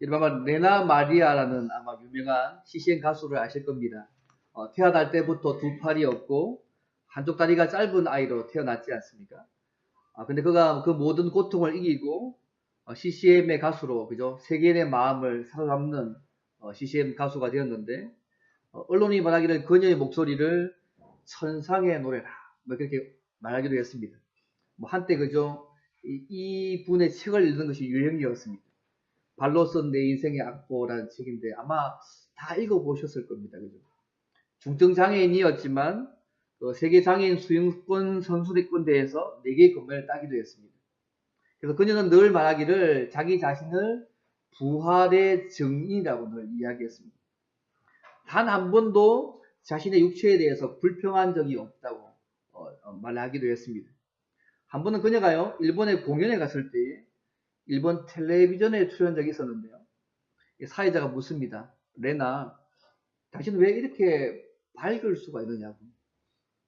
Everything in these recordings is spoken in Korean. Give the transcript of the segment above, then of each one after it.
이른바 레나 마리아라는 아마 유명한 CCM 가수를 아실 겁니다. 태어날 때부터 두 팔이 없고 한쪽 다리가 짧은 아이로 태어났지 않습니까? 근데 그가 그 모든 고통을 이기고 CCM의 가수로 그죠? 세계인의 마음을 사로잡는 CCM 가수가 되었는데 언론이 말하기를 그녀의 목소리를 천상의 노래라 뭐 그렇게 말하기도 했습니다. 뭐 한때 그죠? 이 분의 책을 읽는 것이 유행이었습니다. 발로 쓴 내 인생의 악보라는 책인데 아마 다 읽어보셨을 겁니다. 그죠? 중증 장애인이었지만 세계 장애인 수영권 선수권대회에서 4개의 금메달을 따기도 했습니다. 그래서 그녀는 늘 말하기를 자기 자신을 부활의 증인이라고 늘 이야기했습니다. 단 한 번도 자신의 육체에 대해서 불평한 적이 없다고 말하기도 했습니다. 한 번은 그녀가요 일본에 공연에 갔을 때 일본 텔레비전에 출연 적이 있었는데요. 사회자가 묻습니다. 레나, 당신은 왜 이렇게 밝을 수가 있느냐고.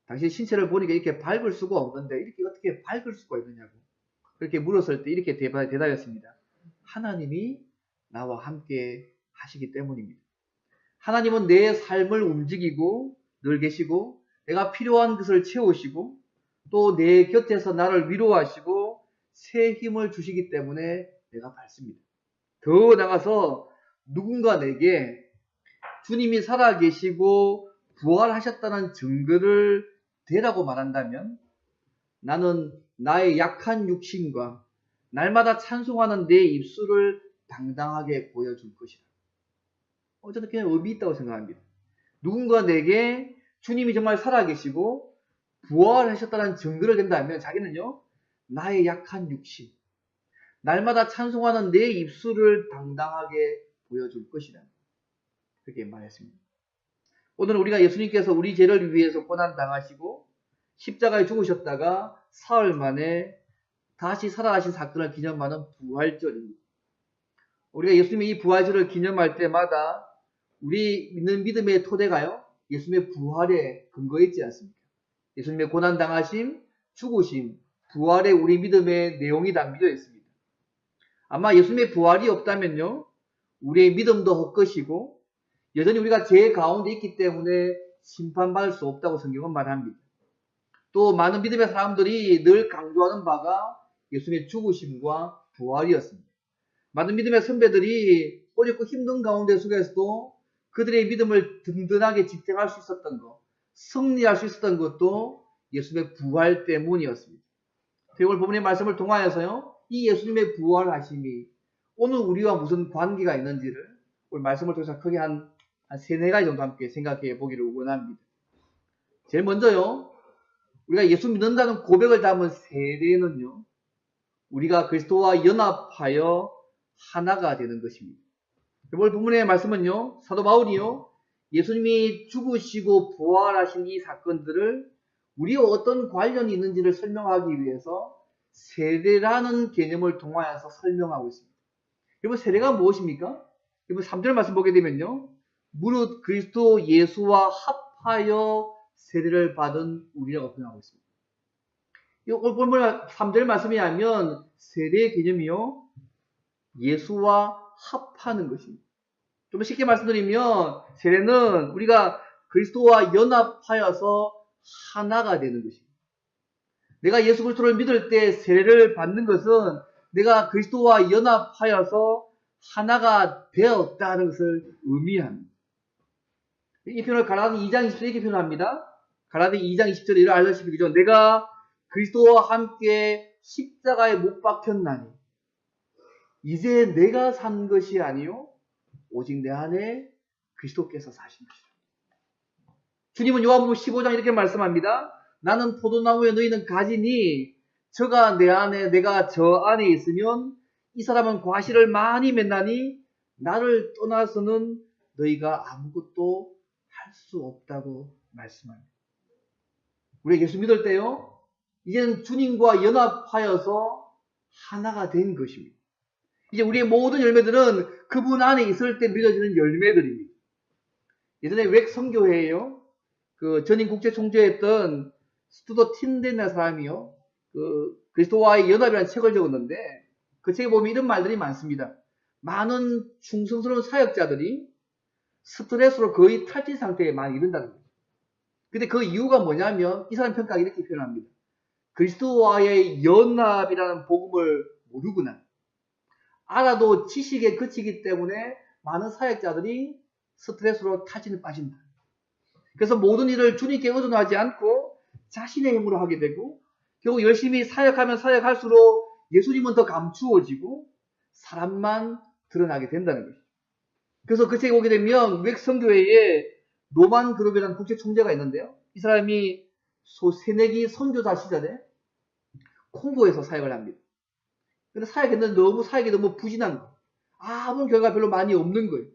당신 신체를 보니까 이렇게 밝을 수가 없는데 이렇게 어떻게 밝을 수가 있느냐고. 그렇게 물었을 때 이렇게 대답했습니다. 하나님이 나와 함께 하시기 때문입니다. 하나님은 내 삶을 움직이고 늘 계시고 내가 필요한 것을 채우시고 또 내 곁에서 나를 위로하시고 새 힘을 주시기 때문에 내가 밝습니다. 더 나가서 누군가 내게 주님이 살아계시고 부활하셨다는 증거를 대라고 말한다면 나는 나의 약한 육신과 날마다 찬송하는 내 입술을 당당하게 보여줄 것이다. 저는 그냥 의미 있다고 생각합니다. 누군가 내게 주님이 정말 살아계시고 부활하셨다는 증거를 댄다면 자기는요 나의 약한 육신 날마다 찬송하는 내 입술을 당당하게 보여줄 것이다. 그렇게 말했습니다. 오늘 우리가 예수님께서 우리 죄를 위해서 고난당하시고 십자가에 죽으셨다가 사흘 만에 다시 살아나신 사건을 기념하는 부활절입니다. 우리가 예수님의 이 부활절을 기념할 때마다 우리 믿는 믿음의 토대가요 예수님의 부활에 근거해 있지 않습니까? 예수님의 고난당하심, 죽으심, 부활에 우리 믿음의 내용이 담겨져 있습니다. 아마 예수님의 부활이 없다면요 우리의 믿음도 헛것이고 여전히 우리가 죄 가운데 있기 때문에 심판받을 수 없다고 성경은 말합니다. 또 많은 믿음의 사람들이 늘 강조하는 바가 예수님의 죽으심과 부활이었습니다. 많은 믿음의 선배들이 어렵고 힘든 가운데 속에서도 그들의 믿음을 든든하게 지탱할 수 있었던 것, 승리할 수 있었던 것도 예수님의 부활 때문이었습니다. 오늘 본문의 말씀을 통하여서요, 이 예수님의 부활하심이 오늘 우리와 무슨 관계가 있는지를 오늘 말씀을 통해서 크게 한 3-4가지 정도 함께 생각해 보기를 원합니다. 제일 먼저요, 우리가 예수 믿는다는 고백을 담은 세례는요, 우리가 그리스도와 연합하여 하나가 되는 것입니다. 오늘 본문의 말씀은요, 사도 바울이요, 예수님이 죽으시고 부활하신 이 사건들을 우리와 어떤 관련이 있는지를 설명하기 위해서 세례라는 개념을 통하여서 설명하고 있습니다. 여러분, 세례가 무엇입니까? 여러분, 3절 말씀 보게 되면요, 무릇 그리스도 예수와 합하여 세례를 받은 우리라고 표현하고 있습니다. 오늘 본문 3절 말씀에 하면 세례의 개념이요, 예수와 합하는 것입니다. 좀 쉽게 말씀드리면 세례는 우리가 그리스도와 연합하여서 하나가 되는 것입니다. 내가 예수 그리스도를 믿을 때 세례를 받는 것은 내가 그리스도와 연합하여서 하나가 되었다는 것을 의미합니다. 이 표현을 갈라디 2장 20절에 이렇게 표현합니다. 갈라디 2장 20절에 이를 알다시피 그죠? 내가 그리스도와 함께 십자가에 못 박혔나니 이제 내가 산 것이 아니요 오직 내 안에 그리스도께서 사신 것이다. 주님은 요한복음 15장 이렇게 말씀합니다. 나는 포도나무에 너희는 가지니 저가 내 안에 내가 저 안에 있으면 이 사람은 과실을 많이 맺나니 나를 떠나서는 너희가 아무것도 할 수 없다고 말씀합니다. 우리가 예수 믿을 때요 이제는 주님과 연합하여서 하나가 된 것입니다. 이제 우리의 모든 열매들은 그분 안에 있을 때 맺어지는 열매들입니다. 예전에 웩 선교회에요 전임 국제 총재였던 스튜더 틴덴이라는 사람이요 그리스도와의 연합이라는 책을 적었는데 그 책에 보면 이런 말들이 많습니다. 많은 충성스러운 사역자들이 스트레스로 거의 탈진 상태에 많이 이른다는 거예요. 근데 그 이유가 뭐냐면 이 사람 평가가 이렇게 표현합니다. 그리스도와의 연합이라는 복음을 모르구나. 알아도 지식에 그치기 때문에 많은 사역자들이 스트레스로 탈진에 빠진다. 그래서 모든 일을 주님께 의존하지 않고 자신의 힘으로 하게 되고 결국 열심히 사역하면 사역할수록 예수님은 더 감추어지고 사람만 드러나게 된다는 것이죠. 그래서 그 책에 오게 되면 외국 선교회에 노만 그룹이라는 국제 총재가 있는데요. 이 사람이 새내기 선교사 시절에 콩고에서 사역을 합니다. 근데 사역했는데 사역이 너무 부진한 거예요. 아무 결과 별로 많이 없는 거예요.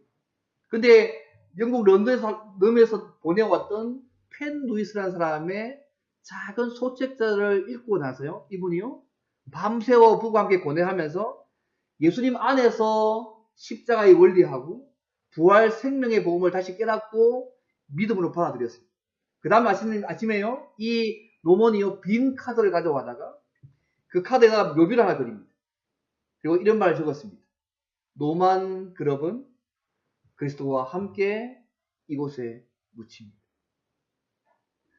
근데 영국 런던에서 보내왔던 펜 루이스라는 사람의 작은 소책자를 읽고 나서요. 이분이요. 밤새워 부부와 함께 고뇌하면서 예수님 안에서 십자가의 원리하고 부활 생명의 복음을 다시 깨닫고 믿음으로 받아들였어요. 그 다음 아침에요. 이 노먼이요. 빈 카드를 가져와다가 그 카드에다 묘비를 하나 그립니다. 그리고 이런 말을 적었습니다. 노만 그룹은 그리스도와 함께 이곳에 묻힙니다.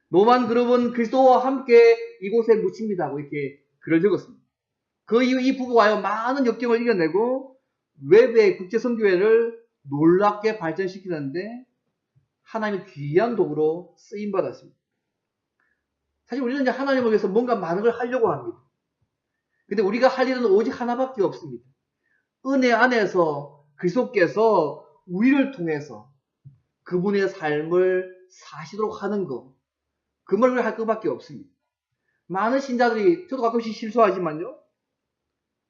노만 그룹은 그리스도와 함께 이곳에 묻힙니다. 하고 이렇게 글을 적었습니다. 그 이후 이 부부가요, 많은 역경을 이겨내고 웹의 국제선교회를 놀랍게 발전시키는데 하나님의 귀한 도구로 쓰임받았습니다. 사실 우리는 이제 하나님을 위해서 뭔가 많은 걸 하려고 합니다. 근데 우리가 할 일은 오직 하나밖에 없습니다. 은혜 안에서 그리스도께서 우리를 통해서 그분의 삶을 사시도록 하는 것, 그 말을 할 것밖에 없습니다. 많은 신자들이, 저도 가끔씩 실수하지만요,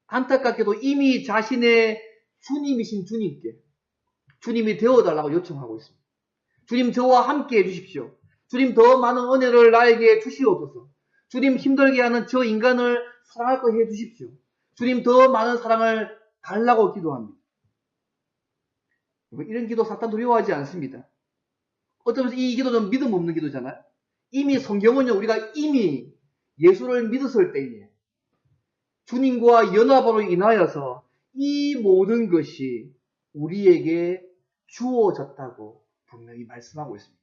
안타깝게도 이미 자신의 주님이신 주님께 주님이 되어달라고 요청하고 있습니다. 주님 저와 함께 해주십시오. 주님 더 많은 은혜를 나에게 주시옵소서. 주님 힘들게 하는 저 인간을 사랑할 거 해주십시오. 주님 더 많은 사랑을 달라고 기도합니다. 이런 기도 사탄 두려워하지 않습니다. 어쩌면 이 기도는 믿음 없는 기도잖아요. 이미 성경은요, 우리가 이미 예수를 믿었을 때에 주님과 연합으로 인하여서 이 모든 것이 우리에게 주어졌다고 분명히 말씀하고 있습니다.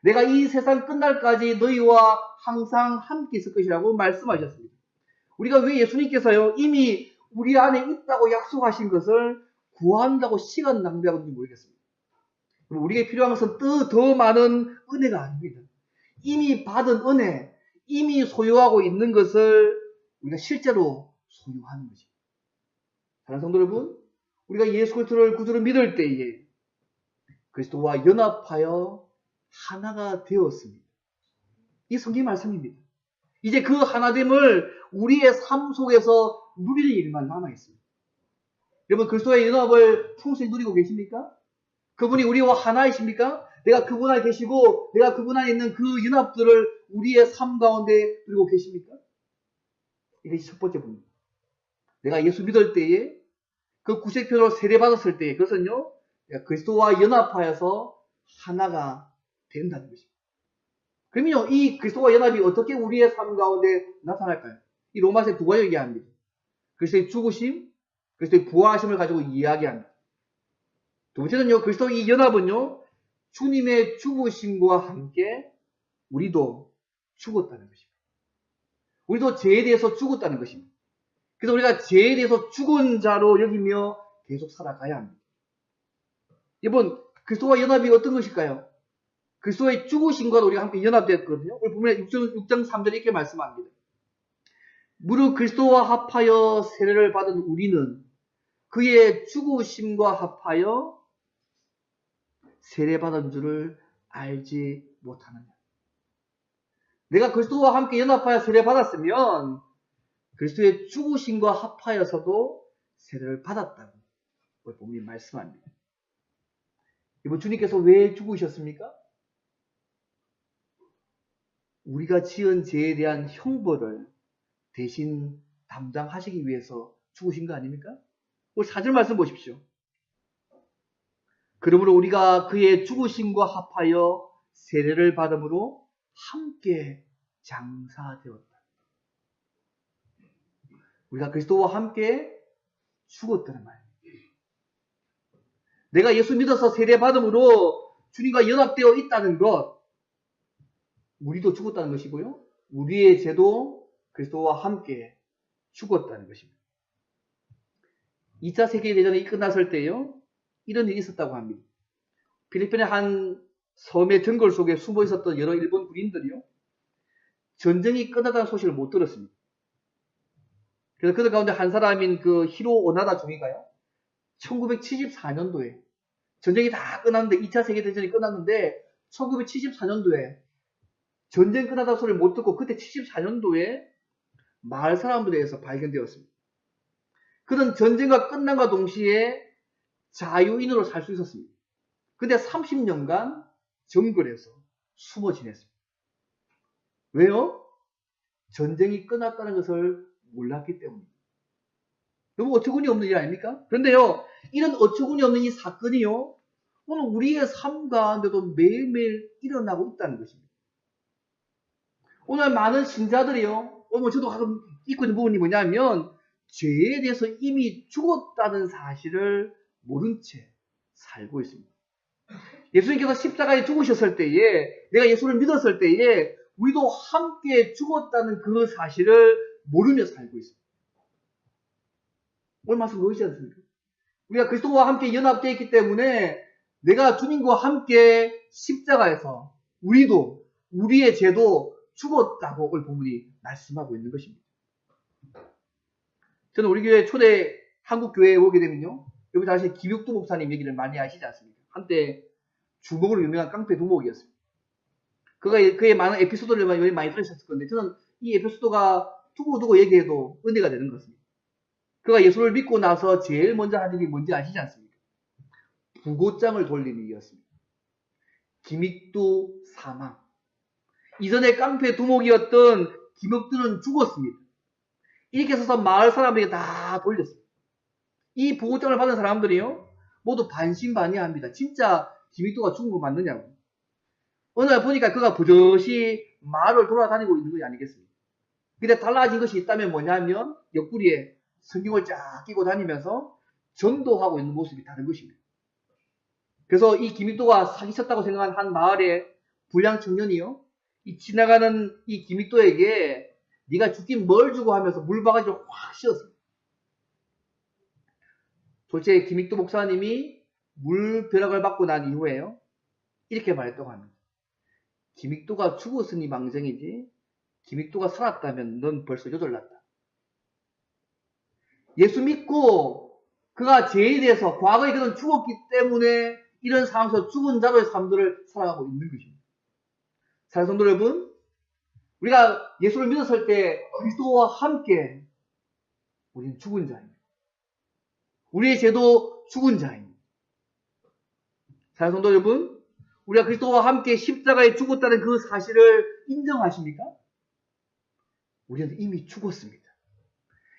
내가 이 세상 끝날까지 너희와 항상 함께 있을 것이라고 말씀하셨습니다. 우리가 왜 예수님께서요, 이미 우리 안에 있다고 약속하신 것을 구한다고 시간 낭비하는지 모르겠습니다. 우리에게 필요한 것은 더 많은 은혜가 아닙니다. 이미 받은 은혜, 이미 소유하고 있는 것을 우리가 실제로 소유하는 것입니다. 사랑하는 성도 여러분, 우리가 예수 그리스도를 구주로 믿을 때에 그리스도와 연합하여 하나가 되었습니다. 이 성경 말씀입니다. 이제 그 하나됨을 우리의 삶 속에서 누리는 일만 남아있습니다. 여러분, 그리스도의 연합을 풍성히 누리고 계십니까? 그분이 우리와 하나이십니까? 내가 그분 안에 계시고 내가 그분 안에 있는 그 연합들을 우리의 삶 가운데 누리고 계십니까? 이것이 첫 번째 부분입니다. 내가 예수 믿을 때에 그 구sek표로 세례받았을 때에 그것은요, 그리스도와 연합하여서 하나가 된다는 것입니다. 그러면요, 이 그리스도와 연합이 어떻게 우리의 삶 가운데 나타날까요? 이 로마서 두 가지 얘기합니다. 그리스도의 죽으심, 그리스도의 부활하심을 가지고 이야기합니다. 두 번째는요, 그리스도의 이 연합은요, 주님의 죽으심과 함께 우리도 죽었다는 것입니다. 우리도 죄에 대해서 죽었다는 것입니다. 그래서 우리가 죄에 대해서 죽은 자로 여기며 계속 살아가야 합니다. 여러분, 그리스도와 연합이 어떤 것일까요? 그리스도의 죽으심과 우리가 함께 연합되었거든요. 오늘 보면 6장 3절에 이렇게 말씀합니다. 무릇 그리스도와 합하여 세례를 받은 우리는 그의 죽으심과 합하여 세례받은 줄을 알지 못하느냐. 내가 그리스도와 함께 연합하여 세례받았으면 그리스도의 죽으심과 합하여서도 세례를 받았다고 오늘 본문이 말씀합니다. 이번 주님께서 왜 죽으셨습니까? 우리가 지은 죄에 대한 형벌을 대신 담당하시기 위해서 죽으신 거 아닙니까? 오늘 4절 말씀 보십시오. 그러므로 우리가 그의 죽으심과 합하여 세례를 받음으로 함께 장사되었다. 우리가 그리스도와 함께 죽었다는 말입니다. 내가 예수 믿어서 세례받음으로 주님과 연합되어 있다는 것, 우리도 죽었다는 것이고요. 우리의 죄도 그리스도와 함께 죽었다는 것입니다. 2차 세계대전이 끝났을 때요, 이런 일이 있었다고 합니다. 필리핀의 한 섬의 정글 속에 숨어 있었던 여러 일본 군인들이요, 전쟁이 끝났다는 소식을 못 들었습니다. 그래서 그들 가운데 한 사람인 그 히로 오나다 중위가요, 1974년도에 전쟁이 다 끝났는데, 2차 세계대전이 끝났는데 1974년도에 전쟁 끝났다는 소리를 못 듣고 그때 74년도에 마을 사람들에 의해서 발견되었습니다. 그는 전쟁과 끝남과 동시에 자유인으로 살 수 있었습니다. 근데 30년간 정글에서 숨어 지냈습니다. 왜요? 전쟁이 끝났다는 것을 몰랐기 때문입니다. 너무 어처구니 없는 일 아닙니까? 그런데요, 이런 어처구니 없는 이 사건이요, 오늘 우리의 삶 가운데도 매일매일 일어나고 있다는 것입니다. 오늘 많은 신자들이요, 오늘 저도 가끔 잊고 있는 부분이 뭐냐면, 죄에 대해서 이미 죽었다는 사실을 모른 채 살고 있습니다. 예수님께서 십자가에 죽으셨을 때에, 내가 예수를 믿었을 때에 우리도 함께 죽었다는 그 사실을 모르며 살고 있습니다. 오늘 말씀 보이지 않습니까? 우리가 그리스도와 함께 연합되어 있기 때문에 내가 주님과 함께 십자가에서 우리도, 우리의 죄도 죽었다고 오늘 본문이 말씀하고 있는 것입니다. 저는 우리 교회 초대 한국 교회에 오게 되면요, 여러분 다 아시는 김육두 목사님 얘기를 많이 아시지 않습니까? 한때 주먹으로 유명한 깡패 두목이었습니다. 그의 많은 에피소드를 많이 들으셨을 건데, 저는 이 에피소드가 두고두고 얘기해도 은혜가 되는 것입니다. 그가 예수를 믿고 나서 제일 먼저 한 일이 뭔지 아시지 않습니까? 부고장을 돌리는 일이었습니다. 김익두 사망. 이전에 깡패 두목이었던 김익두는 죽었습니다. 이렇게 해서 마을 사람들에게 다 돌렸습니다. 이 부고장을 받은 사람들이요, 모두 반신반의합니다. 진짜 김익두가 죽은 거 맞느냐고. 어느 날 보니까 그가 부젓이 마을을 돌아다니고 있는 것이 아니겠습니까? 근데 달라진 것이 있다면 뭐냐면, 옆구리에 성경을 쫙 끼고 다니면서 전도하고 있는 모습이 다른 것입니다. 그래서 이 김익도가 사기쳤다고 생각한 한 마을의 불량 청년이요, 이 지나가는 이 김익도에게 네가 죽긴 뭘 주고 하면서 물바가지를 확 씌웠습니다. 도대체 김익도 목사님이 물벼락을 받고 난 이후에요, 이렇게 말했다고 합니다. 김익도가 죽었으니 망정이지, 김익도가 살았다면 넌 벌써 요절났다. 예수 믿고 그가 죄에 대해서 과거에 그는 죽었기 때문에 이런 상황에서 죽은 자로의 삶들을 살아가고 있는 것입니다. 사랑하는 성도 여러분, 우리가 예수를 믿었을 때 그리스도와 함께 우리는 죽은 자입니다. 우리의 죄도 죽은 자입니다. 사랑하는 성도 여러분, 우리가 그리스도와 함께 십자가에 죽었다는 그 사실을 인정하십니까? 우리는 이미 죽었습니다.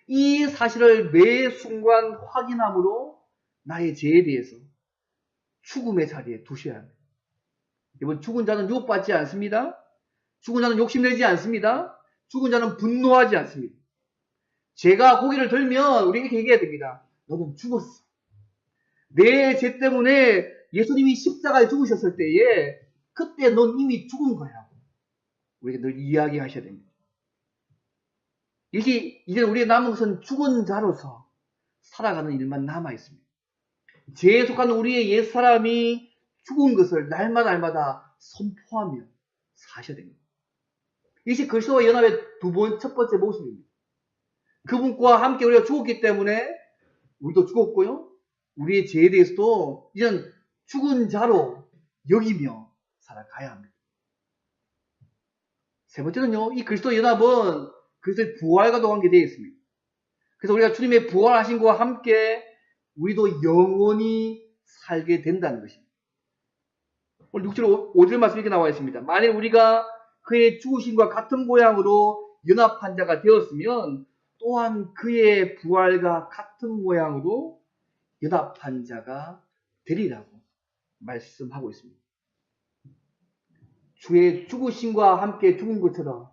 이 사실을 매 순간 확인함으로 나의 죄에 대해서 죽음의 자리에 두셔야 합니다. 여러분, 죽은 자는 유혹받지 않습니다. 죽은 자는 욕심내지 않습니다. 죽은 자는 분노하지 않습니다. 죄가 고개를 들면 우리 이렇게 얘기해야 됩니다. 너는 죽었어. 내 죄 때문에 예수님이 십자가에 죽으셨을 때에 그때 넌 이미 죽은 거야. 우리가 늘 이야기하셔야 됩니다. 이제 우리의 남은 것은 죽은 자로서 살아가는 일만 남아 있습니다. 죄에 속한 우리의 옛사람이 죽은 것을 날마다 선포하며 사셔야 됩니다. 이것이 그리스도와 연합의 첫 번째 모습입니다. 그분과 함께 우리가 죽었기 때문에 우리도 죽었고요, 우리의 죄에 대해서도 이제는 죽은 자로 여기며 살아가야 합니다. 세 번째는요, 이 그리스도 연합은 그리스도의 부활과도 관계되어 있습니다. 그래서 우리가 주님의 부활하신 것과 함께 우리도 영원히 살게 된다는 것입니다. 오늘 6절 5절 말씀 이렇게 나와 있습니다. 만일 우리가 그의 죽으심과 같은 모양으로 연합한 자가 되었으면 또한 그의 부활과 같은 모양으로 연합한 자가 되리라고 말씀하고 있습니다. 주의 죽으심과 함께 죽은 것처럼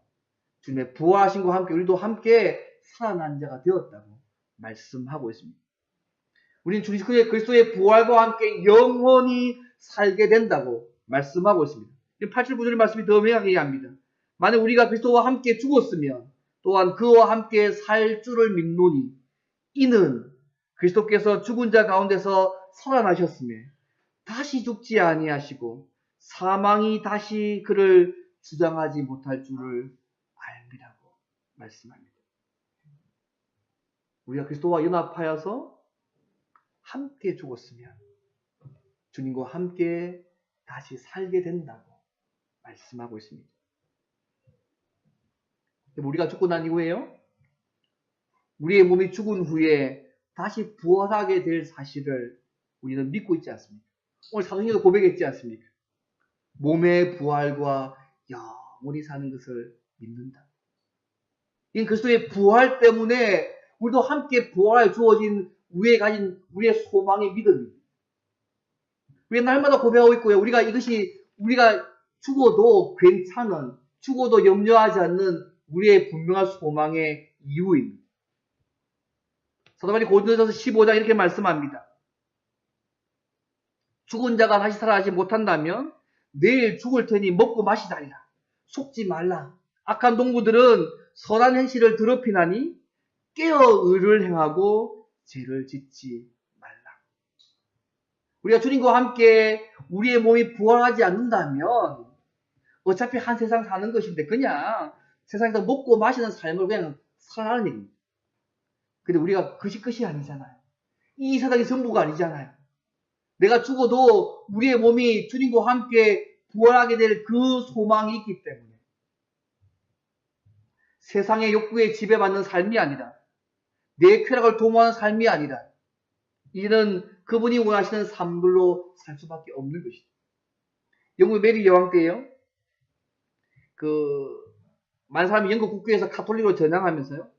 주님의 부활하심과 함께 우리도 함께 살아난 자가 되었다고 말씀하고 있습니다. 우리는 주님 그리스도의 부활과 함께 영원히 살게 된다고 말씀하고 있습니다. 8절 9절의 말씀이 더 명확하게 얘기합니다. 만약 우리가 그리스도와 함께 죽었으면 또한 그와 함께 살 줄을 믿노니 이는 그리스도께서 죽은 자 가운데서 살아나셨으며 다시 죽지 아니하시고 사망이 다시 그를 주장하지 못할 줄을 알미라고 말씀합니다. 우리가 그리스도와 연합하여서 함께 죽었으면 주님과 함께 다시 살게 된다고 말씀하고 있습니다. 우리가 죽고 난 이후에요, 우리의 몸이 죽은 후에 다시 부활하게 될 사실을 우리는 믿고 있지 않습니까? 오늘 사도행전도 고백했지 않습니까? 몸의 부활과 영원히 사는 것을 믿는다. 이 그리스도의 부활 때문에 우리도 함께 부활하여 주어진 우리의 가진 우리의 소망의 믿음입니다. 우리가 날마다 고백하고 있고요. 우리가 죽어도 괜찮은, 죽어도 염려하지 않는 우리의 분명한 소망의 이유입니다. 사도 바울이 고린도전서 15장 이렇게 말씀합니다. 죽은 자가 다시 살아나지 못한다면 내일 죽을 테니 먹고 마시자니라. 속지 말라. 악한 동무들은 선한 행실을 더럽히나니 깨어 의를 행하고 죄를 짓지 말라. 우리가 주님과 함께 우리의 몸이 부활하지 않는다면 어차피 한 세상 사는 것인데 그냥 세상에서 먹고 마시는 삶을 그냥 살아가는 얘기입니다. 근데 우리가 그것이 아니잖아요. 이 세상이 전부가 아니잖아요. 내가 죽어도 우리의 몸이 주님과 함께 부활하게 될 그 소망이 있기 때문에 세상의 욕구에 지배받는 삶이 아니라 내 쾌락을 도모하는 삶이 아니라 이는 그분이 원하시는 삶들로 살 수밖에 없는 것이죠. 영국 메리 여왕 때요. 많은 사람이 영국 국교에서 가톨릭으로 전향하면서요.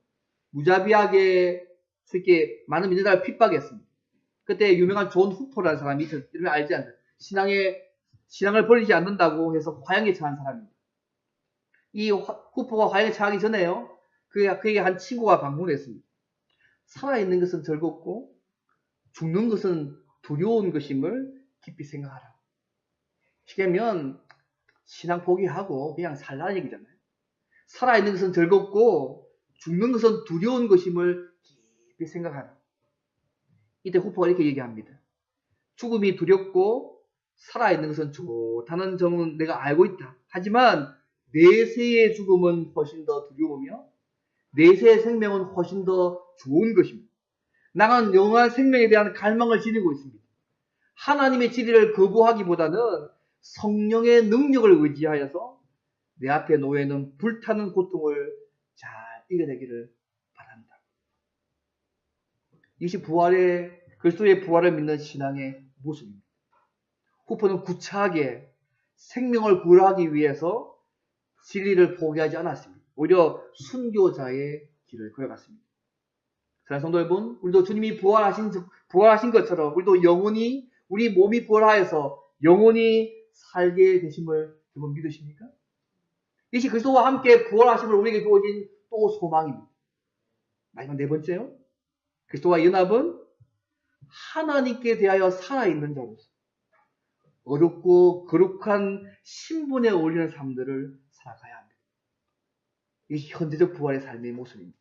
무자비하게 이렇게 많은 민주당을 핍박했습니다. 그때 유명한 존 후퍼라는 사람이 있었어요. 이름을 알지 않나요? 신앙을 버리지 않는다고 해서 화형에 처한 사람입니다. 이 후퍼가 화형에 처하기 전에요. 그에게 한 친구가 방문했습니다. 살아있는 것은 즐겁고 죽는 것은 두려운 것임을 깊이 생각하라. 쉽게면 신앙 포기하고 그냥 살라는 얘기잖아요. 살아있는 것은 즐겁고 죽는 것은 두려운 것임을 깊이 생각하라. 이때 후퍼가 이렇게 얘기합니다. 죽음이 두렵고 살아있는 것은 좋다는 점은 내가 알고 있다. 하지만 내세의 죽음은 훨씬 더 두려우며 내세의 생명은 훨씬 더 좋은 것입니다. 나는 영원한 생명에 대한 갈망을 지니고 있습니다. 하나님의 진리를 거부하기보다는 성령의 능력을 의지하여서 내 앞에 놓여있는 불타는 고통을 잘 이겨내기를 바란다. 이것이 그리스도의 부활을 믿는 신앙의 모습입니다. 후퍼는 구차하게 생명을 구하기 위해서 진리를 포기하지 않았습니다. 오히려 순교자의 길을 걸어갔습니다. 사랑하는 성도 여러분, 우리도 주님이 부활하신 것처럼 우리도 영원히 우리 몸이 부활하여서 영원히 살게 되심을 여러분 믿으십니까? 이것이 그리스도와 함께 부활하심을 우리에게 주어진 또 소망입니다. 마지막 네 번째요. 그리스도와 연합은 하나님께 대하여 살아있는 자로서 어렵고 거룩한 신분에 어울리는 삶들을 살아가야 합니다. 이것이 현재적 부활의 삶의 모습입니다.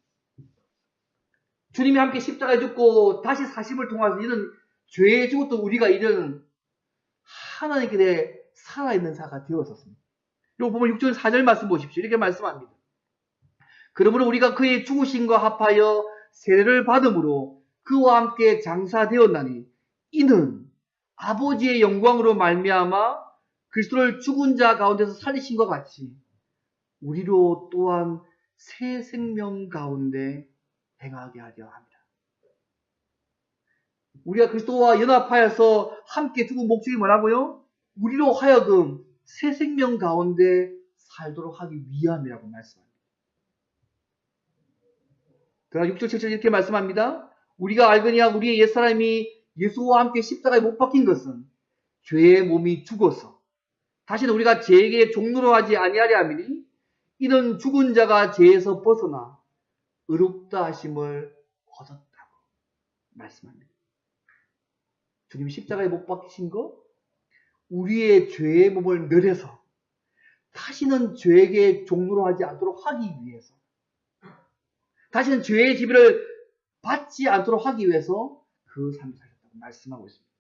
주님이 함께 십자가에 죽고 다시 사심을 통해서 이런 죄에 죽었던 우리가 이런 하나님께 대해 살아있는 자가 되었었습니다. 여기 보면 6절 4절 말씀 보십시오. 이렇게 말씀합니다. 그러므로 우리가 그의 죽으심과 합하여 세례를 받음으로 그와 함께 장사되었나니 이는 아버지의 영광으로 말미암아 그리스도를 죽은 자 가운데서 살리신 것 같이 우리로 또한 새 생명 가운데 행하게 하려 합니다. 우리가 그리스도와 연합하여서 함께 죽은 목적이 뭐라고요? 우리로 하여금 새 생명 가운데 살도록 하기 위함이라고 말씀합니다. 그러나 6절 7절 이렇게 말씀합니다. 우리가 알거니와 우리의 옛사람이 예수와 함께 십자가에 못 박힌 것은 죄의 몸이 죽어서 다시는 우리가 죄에게 종노로 하지 아니하려 함이니 이는 죽은 자가 죄에서 벗어나 의롭다 하심을 얻었다고 말씀합니다. 주님 십자가에 못 박히신 거 우리의 죄의 몸을 멸해서 다시는 죄에게 종로로 하지 않도록 하기 위해서, 다시는 죄의 지배를 받지 않도록 하기 위해서 그 삶을 사셨다고 말씀하고 있습니다.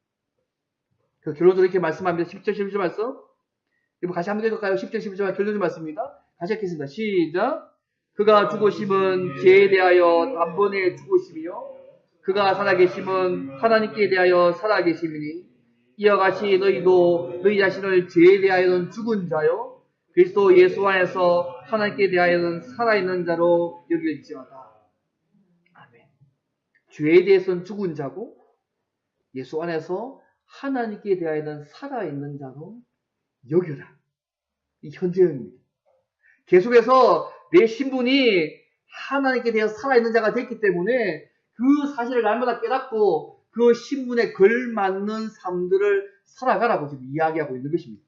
그 결론적으로 이렇게 말씀합니다. 10절 11절 말씀. 여러분 같이 한번 읽을까요? 10절 11절 결론적 말씀입니다. 다시 읽겠습니다. 시작. 그가 죽으심은 죄에 대하여 단번에 죽으심이요 그가 살아계심은 하나님께 대하여 살아계심이니 이와 같이 너희도 너희 자신을 죄에 대하여는 죽은 자요 그리스도 예수 안에서 하나님께 대하여는 살아있는 자로 여길지어다. 아멘. 죄에 대해서는 죽은 자고 예수 안에서 하나님께 대하여는 살아있는 자로 여겨라. 이 현재형입니다. 계속해서 내 신분이 하나님께 대해서 살아있는 자가 됐기 때문에 그 사실을 날마다 깨닫고 그 신분에 걸맞는 삶들을 살아가라고 지금 이야기하고 있는 것입니다.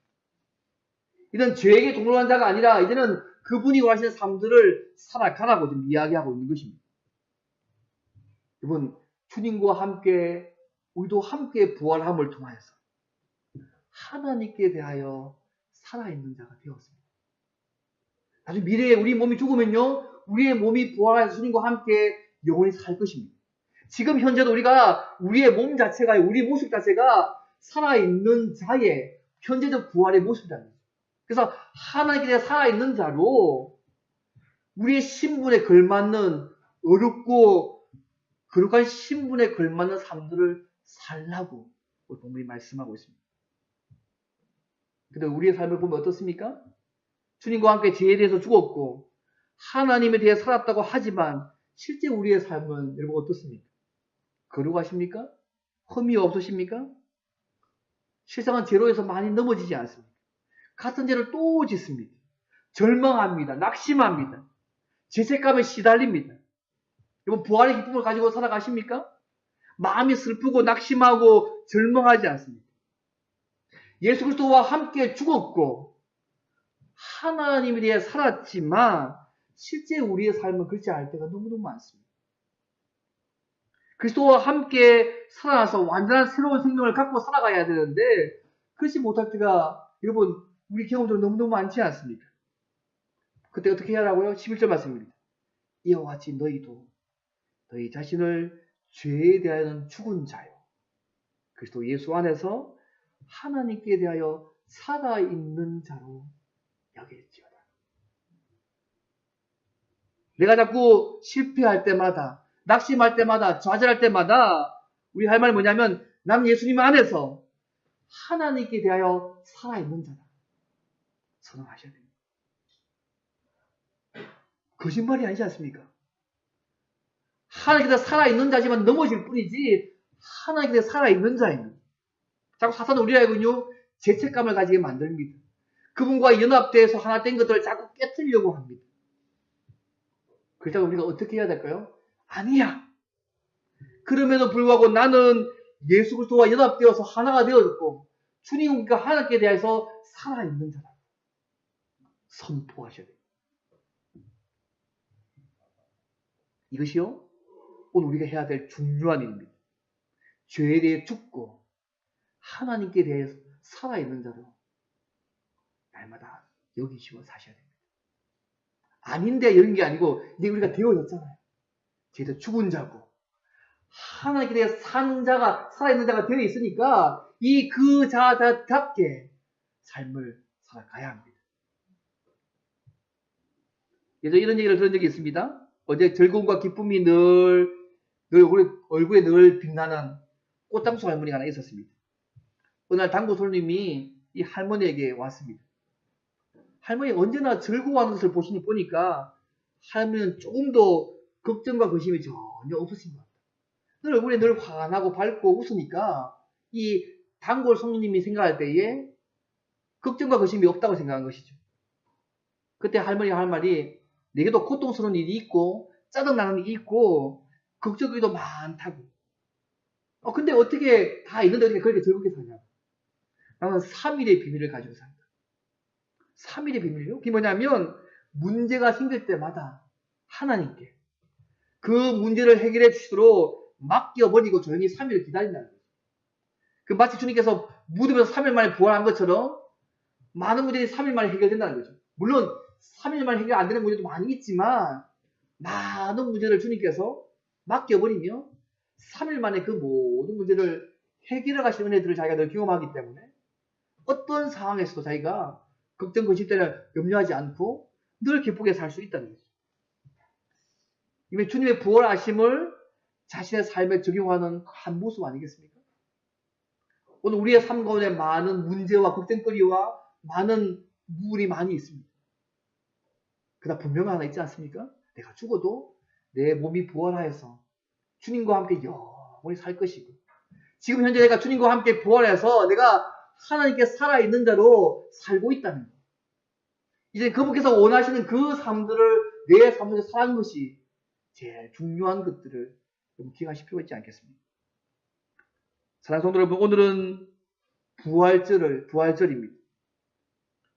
이는 죄에게 동로한 자가 아니라 이제는 그분이 원하시는 삶들을 살아가라고 지금 이야기하고 있는 것입니다. 여러분, 주님과 함께 우리도 함께 부활함을 통하여서 하나님께 대하여 살아있는 자가 되었습니다. 나중에 미래에 우리 몸이 죽으면요, 우리의 몸이 부활하여 주님과 함께 영원히 살 것입니다. 지금 현재도 우리가 우리의 몸 자체가, 우리 모습 자체가 살아있는 자의 현재적 부활의 모습이라는 거죠. 그래서 하나님께 대해 살아있는 자로 우리의 신분에 걸맞는 어렵고 거룩한 신분에 걸맞는 삶들을 살라고 우리 본문이 말씀하고 있습니다. 근데 우리의 삶을 보면 어떻습니까? 주님과 함께 죄에 대해서 죽었고 하나님에 대해 살았다고 하지만 실제 우리의 삶은 여러분 어떻습니까? 거룩하십니까? 흠이 없으십니까? 실상은 죄로에서 많이 넘어지지 않습니다. 같은 죄를 또 짓습니다. 절망합니다. 낙심합니다. 죄책감에 시달립니다. 여러분 부활의 기쁨을 가지고 살아가십니까? 마음이 슬프고 낙심하고 절망하지 않습니다. 예수 그리스도와 함께 죽었고 하나님에 대해 살았지만 실제 우리의 삶은 그렇지 않을 때가 너무너무 많습니다. 그리스도와 함께 살아나서 완전한 새로운 생명을 갖고 살아가야 되는데 그렇지 못할 때가 여러분 우리 경험적으로 너무너무 많지 않습니까? 그때 어떻게 해야 하라고요? 11절 말씀입니다. 이와 같이 너희도 너희 자신을 죄에 대하여는 죽은 자요 그리스도 예수 안에서 하나님께 대하여 살아있는 자로 여길지어다. 내가 자꾸 실패할 때마다 낙심할 때마다 좌절할 때마다 우리 할 말이 뭐냐면 나는 예수님 안에서 하나님께 대하여 살아있는 자다. 선언하셔야 됩니다. 거짓말이 아니지 않습니까? 하나님께 대해 살아있는 자지만 넘어질 뿐이지 하나님께 대해 살아있는 자입니다. 자꾸 사탄은 우리에게는요 죄책감을 가지게 만듭니다. 그분과 연합돼서 하나 된 것들을 자꾸 깨뜨리려고 합니다. 그렇다고 우리가 어떻게 해야 될까요? 아니야. 그럼에도 불구하고 나는 예수 그리스도와 연합되어서 하나가 되어졌고 주님과 하나님께 대해서 살아있는 자다. 선포하셔야 됩니다. 이것이요 오늘 우리가 해야 될 중요한 일입니다. 죄에 대해 죽고 하나님께 대해서 살아있는 자로 날마다 여기시고 사셔야 됩니다. 아닌데 이런 게 아니고 이제 우리가 되어졌잖아요. 죄에서 죽은 자고 하나님께 대해 산 자가 살아있는 자가 되어 있으니까 이 그 자답게 삶을 살아가야 합니다. 예전에 이런 얘기를 들은 적이 있습니다. 어제 즐거움과 기쁨이 늘 얼굴에 늘 빛나는 꽃장수 할머니가 하나 있었습니다. 어느 날 당구 손님이 이 할머니에게 왔습니다. 할머니 언제나 즐거워하는 것을 보니까 할머니는 조금도 걱정과 근심이 전혀 없으신 것 같아요. 늘 얼굴에 늘 환하고 밝고 웃으니까 이 단골 손님이 생각할 때에 걱정과 근심이 없다고 생각한 것이죠. 그때 할머니가 할 말이 내게도 고통스러운 일이 있고 짜증나는 일이 있고 걱정거리도 많다고. 근데 어떻게 다 있는데 어떻게 그렇게 즐겁게 사냐고. 나는 3일의 비밀을 가지고 산다. 3일의 비밀이요? 그게 뭐냐면 문제가 생길 때마다 하나님께 그 문제를 해결해 주시도록 맡겨버리고 조용히 3일을 기다린다는 거죠. 그 마치 주님께서 무덤에서 3일 만에 부활한 것처럼 많은 문제들이 3일 만에 해결된다는 거죠. 물론 3일 만에 해결 안 되는 문제도 많이 있지만 많은 문제를 주님께서 맡겨버리며 3일 만에 그 모든 문제를 해결해 가시는 은혜들을 자기가 늘 경험하기 때문에 어떤 상황에서도 자기가 걱정, 근심 때문에 염려하지 않고 늘 기쁘게 살 수 있다는 거죠. 이미 주님의 부활하심을 자신의 삶에 적용하는 한 모습 아니겠습니까? 오늘 우리의 삶 가운데 많은 문제와 걱정거리와 많은 무울이 많이 있습니다. 그러나 분명한 하나 있지 않습니까? 내가 죽어도 내 몸이 부활하여서 주님과 함께 영원히 살 것이고, 지금 현재 내가 주님과 함께 부활해서 내가 하나님께 살아있는 자로 살고 있다는 것. 이제 그분께서 원하시는 그 삶들을 내 삶 속에 사는 것이 제일 중요한 것들을 좀 기억하실 필요가 있지 않겠습니까? 사랑하는 성도 여러분, 오늘은 부활절입니다.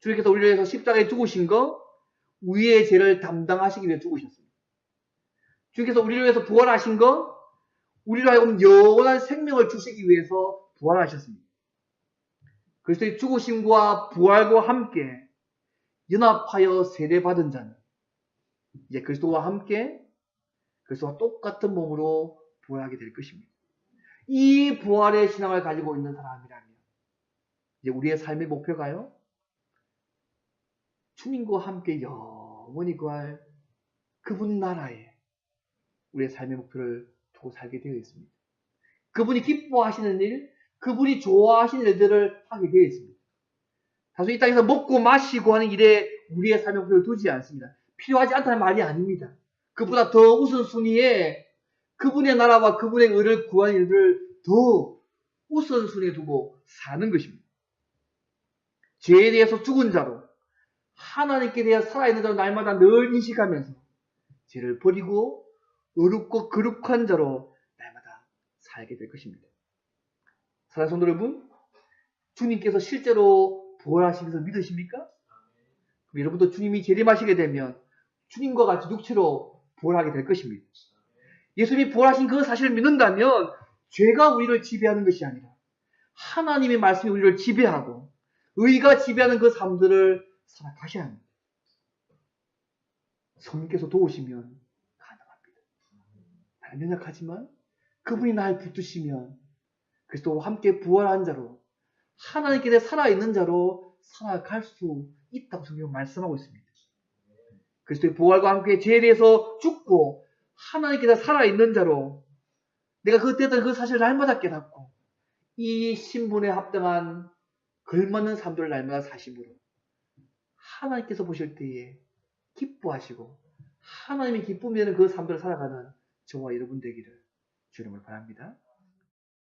주님께서 우리를 위해서 십자가에 죽으신 거, 우리의 죄를 담당하시기 위해 죽으셨습니다. 주님께서 우리를 위해서 부활하신 거, 우리로 하여금 영원한 생명을 주시기 위해서 부활하셨습니다. 그리스도의 죽으심과 부활과 함께 연합하여 세례받은 자는 이제 그리스도와 함께 그리스도와 똑같은 몸으로 부활하게 될 것입니다. 이 부활의 신앙을 가지고 있는 사람이라면 이제 우리의 삶의 목표가요, 주님과 함께 영원히 거할 그분 나라에 우리의 삶의 목표를 두고 살게 되어 있습니다. 그분이 기뻐하시는 일, 그분이 좋아하시는 일들을 하게 되어 있습니다. 다소 이 땅에서 먹고 마시고 하는 일에 우리의 삶의 목표를 두지 않습니다. 필요하지 않다는 말이 아닙니다. 그보다 더 우선순위에 그분의 나라와 그분의 의를 구하는 일을 더 우선순위에 두고 사는 것입니다. 죄에 대해서 죽은 자로, 하나님께 대해 살아있는 자로 날마다 늘 인식하면서 죄를 버리고 어렵고 거룩한 자로 날마다 살게 될 것입니다. 사랑하는 성도 여러분, 주님께서 실제로 부활하신 것을 믿으십니까? 그럼 여러분도 주님이 재림하시게 되면 주님과 같이 육체로 부활하게 될 것입니다. 예수님이 부활하신 그 사실을 믿는다면 죄가 우리를 지배하는 것이 아니라 하나님의 말씀이 우리를 지배하고 의가 지배하는 그 삶들을 살아가셔야 합니다. 성령께서 도우시면 가능합니다. 나는 연약하지만 그분이 날 붙드시면 그리스도와 함께 부활한 자로 하나님께 대해 살아있는 자로 살아갈 수 있다고 성경은 말씀하고 있습니다. 그리스도의 부활과 함께 죄에 대해서 죽고 하나님께 대해 살아있는 자로 내가 그때 했던 그 사실을 날마다 깨닫고 이 신분에 합당한 걸맞는 삶들을 날마다 사심으로 하나님께서 보실 때에 기뻐하시고 하나님이 기쁨이 되는 그 삶들을 살아가는 저와 여러분 되기를 주님을 바랍니다.